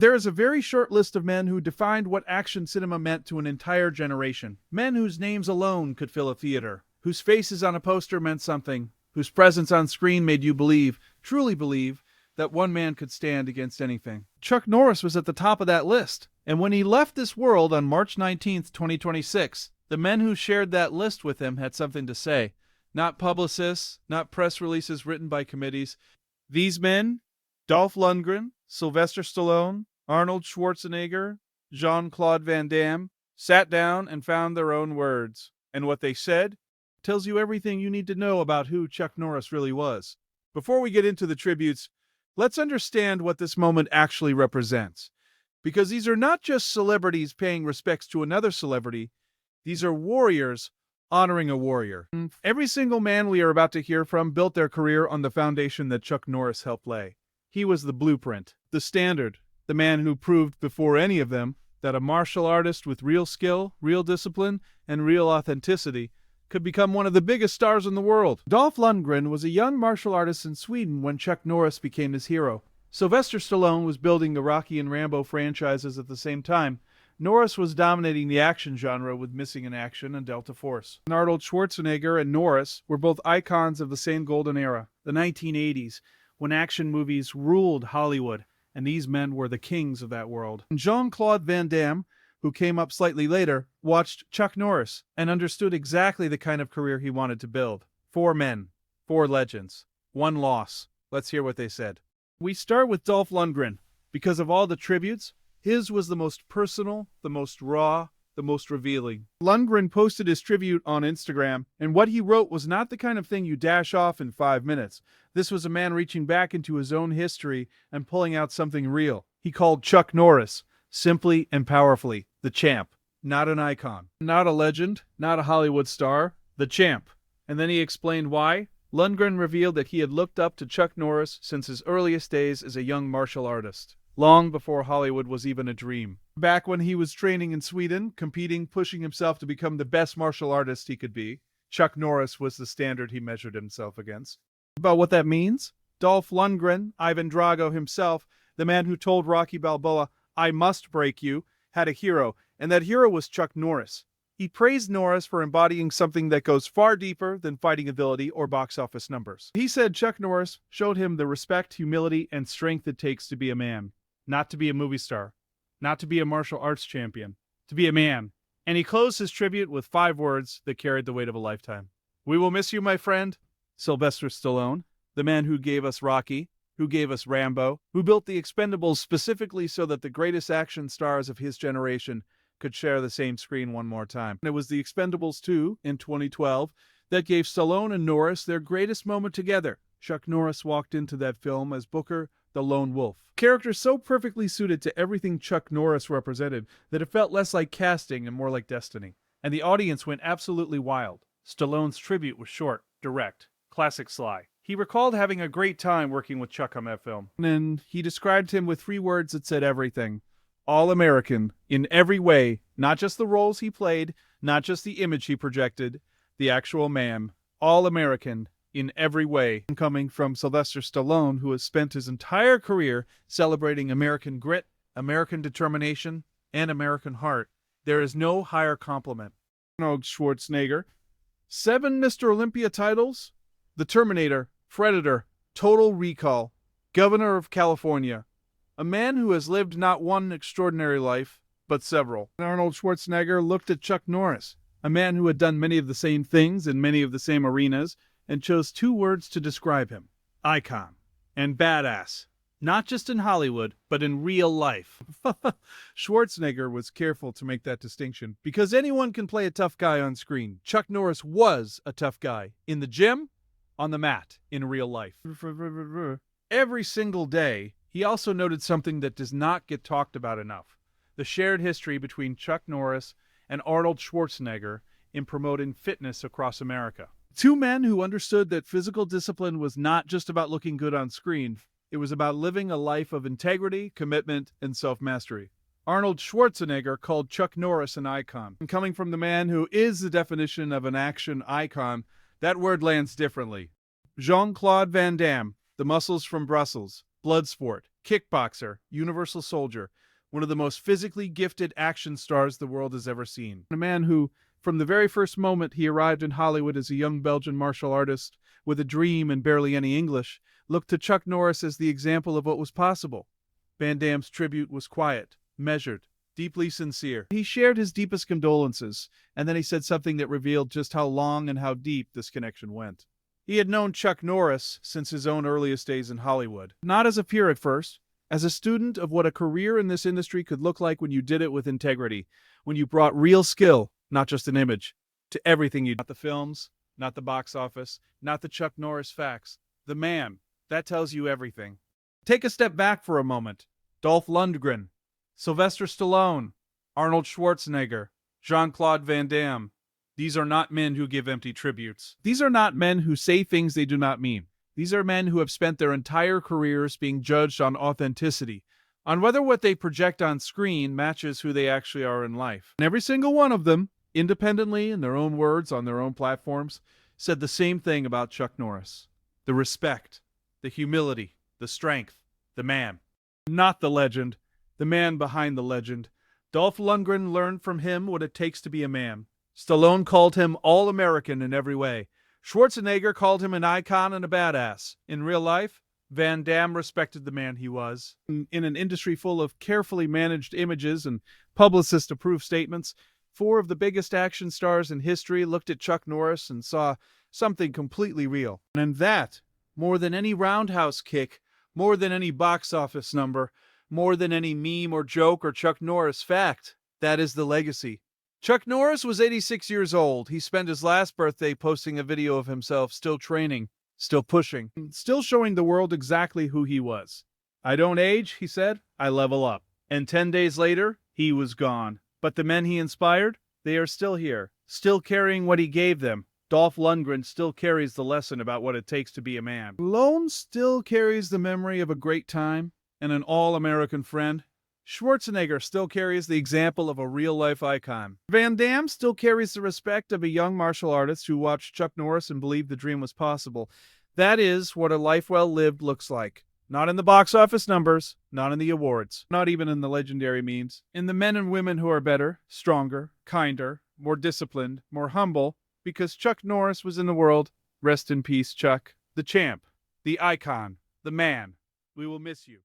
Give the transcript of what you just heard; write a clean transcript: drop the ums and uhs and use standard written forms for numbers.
There is a very short list of men who defined what action cinema meant to an entire generation. Men whose names alone could fill a theater, whose faces on a poster meant something, whose presence on screen made you believe, truly believe, that one man could stand against anything. Chuck Norris was at the top of that list. And when he left this world on March 19th, 2026, the men who shared that list with him had something to say. Not publicists, not press releases written by committees. These men, Dolph Lundgren, Sylvester Stallone, Arnold Schwarzenegger, Jean-Claude Van Damme, sat down and found their own words. And what they said tells you everything you need to know about who Chuck Norris really was. Before we get into the tributes, let's understand what this moment actually represents. Because these are not just celebrities paying respects to another celebrity, these are warriors honoring a warrior. Every single man we are about to hear from built their career on the foundation that Chuck Norris helped lay. He was the blueprint, the standard, the man who proved before any of them that a martial artist with real skill, real discipline, and real authenticity could become one of the biggest stars in the world. Dolph Lundgren was a young martial artist in Sweden when Chuck Norris became his hero. Sylvester Stallone was building the Rocky and Rambo franchises at the same time. Norris was dominating the action genre with Missing in Action and Delta Force. Arnold Schwarzenegger and Norris were both icons of the same golden era, the 1980s, when action movies ruled Hollywood, and these men were the kings of that world. Jean-Claude Van Damme, who came up slightly later, watched Chuck Norris and understood exactly the kind of career he wanted to build. 4 men, 4 legends, 1 loss. Let's hear what they said. We start with Dolph Lundgren. Because of all the tributes, his was the most personal, the most raw, the most revealing. Lundgren posted his tribute on Instagram, and what he wrote was not the kind of thing you dash off in 5 minutes. This was a man reaching back into his own history and pulling out something real. He called Chuck Norris, simply and powerfully, the champ. Not an icon, not a legend, not a Hollywood star, the champ. And then he explained why. Lundgren revealed that he had looked up to Chuck Norris since his earliest days as a young martial artist, long before Hollywood was even a dream. Back when he was training in Sweden, competing, pushing himself to become the best martial artist he could be, Chuck Norris was the standard he measured himself against. About what that means? Dolph Lundgren, Ivan Drago himself, the man who told Rocky Balboa, "I must break you," had a hero, and that hero was Chuck Norris. He praised Norris for embodying something that goes far deeper than fighting ability or box office numbers. He said Chuck Norris showed him the respect, humility, and strength it takes to be a man. Not to be a movie star. Not to be a martial arts champion. To be a man. And he closed his tribute with 5 words that carried the weight of a lifetime. "We will miss you, my friend." Sylvester Stallone, the man who gave us Rocky, who gave us Rambo, who built the Expendables specifically so that the greatest action stars of his generation could share the same screen one more time. And it was the Expendables 2 in 2012 that gave Stallone and Norris their greatest moment together. Chuck Norris walked into that film as Booker the Lone Wolf. Character so perfectly suited to everything Chuck Norris represented that it felt less like casting and more like destiny. And the audience went absolutely wild. Stallone's tribute was short, direct, classic sly. He recalled having a great time working with Chuck on that film. And he described him with 3 words that said everything. All-American, in every way, not just the roles he played, not just the image he projected, the actual man. All-American, in every way. Coming from Sylvester Stallone, who has spent his entire career celebrating American grit, American determination, and American heart, there is no higher compliment. Arnold Schwarzenegger, 7 Mr. Olympia titles, The Terminator, Predator, Total Recall, Governor of California. A man who has lived not one extraordinary life, but several. Arnold Schwarzenegger looked at Chuck Norris, a man who had done many of the same things in many of the same arenas, and chose 2 words to describe him: icon and badass. Not just in Hollywood, but in real life. Schwarzenegger was careful to make that distinction, because anyone can play a tough guy on screen. Chuck Norris was a tough guy. In the gym, on the mat, in real life. Every single day, he also noted something that does not get talked about enough: the shared history between Chuck Norris and Arnold Schwarzenegger in promoting fitness across America. 2 men who understood that physical discipline was not just about looking good on screen. It was about living a life of integrity, commitment, and self-mastery. Arnold Schwarzenegger called Chuck Norris an icon. And coming from the man who is the definition of an action icon, that word lands differently. Jean-Claude Van Damme, the muscles from Brussels, Bloodsport, kickboxer, universal soldier, one of the most physically gifted action stars the world has ever seen. A man who, from the very first moment he arrived in Hollywood as a young Belgian martial artist with a dream and barely any English, looked to Chuck Norris as the example of what was possible. Van Damme's tribute was quiet, measured, deeply sincere. He shared his deepest condolences, and then he said something that revealed just how long and how deep this connection went. He had known Chuck Norris since his own earliest days in Hollywood. Not as a peer at first, as a student of what a career in this industry could look like when you did it with integrity, when you brought real skill, not just an image, to everything you did. Not the films, not the box office, not the Chuck Norris facts. The man. That tells you everything. Take a step back for a moment. Dolph Lundgren, Sylvester Stallone, Arnold Schwarzenegger, Jean-Claude Van Damme. These are not men who give empty tributes. These are not men who say things they do not mean. These are men who have spent their entire careers being judged on authenticity, on whether what they project on screen matches who they actually are in life. And every single one of them, independently, in their own words, on their own platforms, said the same thing about Chuck Norris. The respect, the humility, the strength, the man. Not the legend, the man behind the legend. Dolph Lundgren learned from him what it takes to be a man. Stallone called him all-American in every way. Schwarzenegger called him an icon and a badass. In real life, Van Damme respected the man he was. In an industry full of carefully managed images and publicist-approved statements, 4 of the biggest action stars in history looked at Chuck Norris and saw something completely real. And that, more than any roundhouse kick, more than any box office number, more than any meme or joke or Chuck Norris fact, that is the legacy. Chuck Norris was 86 years old. He spent his last birthday posting a video of himself still training, still pushing, still showing the world exactly who he was. I don't age, he said, I level up. And 10 days later, he was gone. But the men he inspired, they are still here, still carrying what he gave them. Dolph Lundgren still carries the lesson about what it takes to be a man. Stallone still carries the memory of a great time and an all-American friend. Schwarzenegger still carries the example of a real-life icon. Van Damme still carries the respect of a young martial artist who watched Chuck Norris and believed the dream was possible. That is what a life well lived looks like. Not in the box office numbers, not in the awards, not even in the legendary memes. In the men and women who are better, stronger, kinder, more disciplined, more humble, because Chuck Norris was in the world. Rest in peace, Chuck. The champ, the icon, the man. We will miss you.